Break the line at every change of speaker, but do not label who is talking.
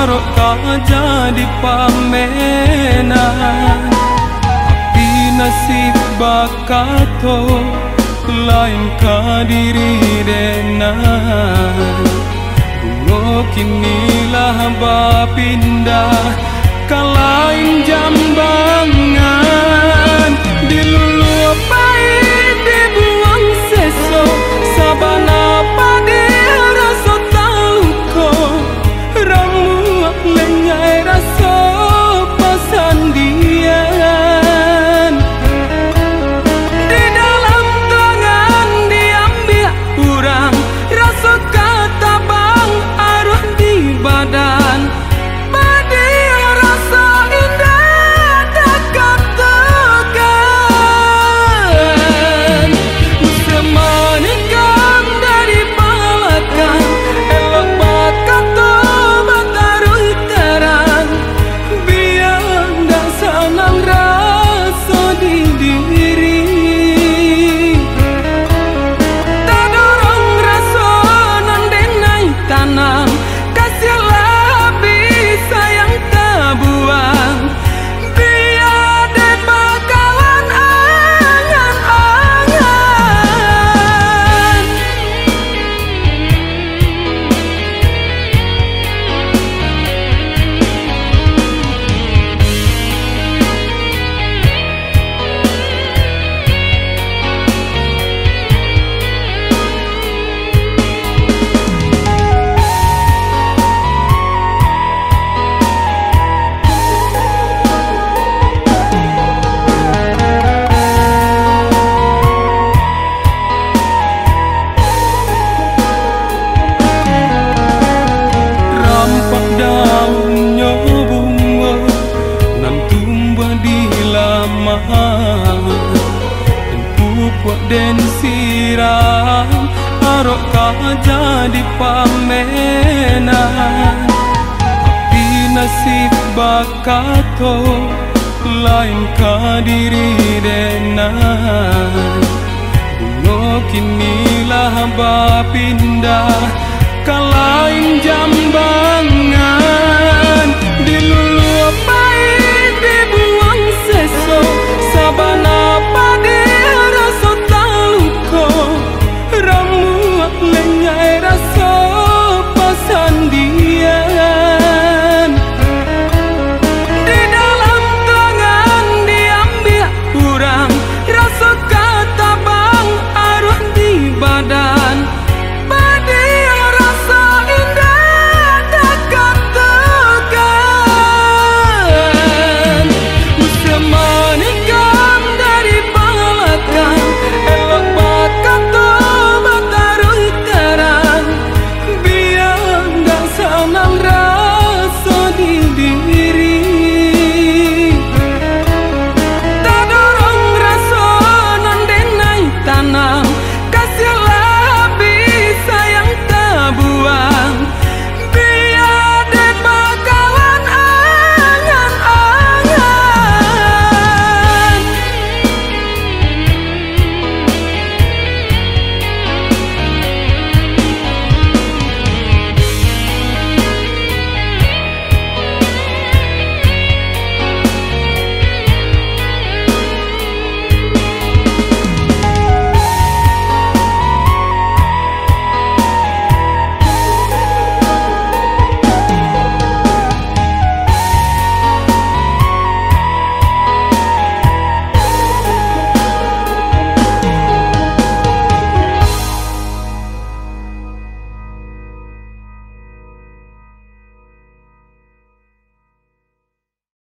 arok tak jadi pamenan. Tapi nasib bakato lain kadiri denan. Bungo kinilah bapindah ka lain jambangan. Dilupai dibuang seso sabana padi rasa tahu ko. Ramu lenyai rasa pasandian. Di dalam tangan diambil kurang rasa kata bang arwah di badan. Padi rasa indah tak katakan. Semanikan dari balakan elok bakat tobat taruh terang. Biar dah senang rasa di diri. Tak dorong rasa nandenai tanam. Kasihlah habis sayang tak buang. Biar dek bakalan angan-angan. Rampak daunnya bunga nan tumbuh di laman. Dan pupuk dan siram arok kah jadi pamenan. Tapi nasib bakato lain kadiri denan. Bungo kinilah bapindah ka lain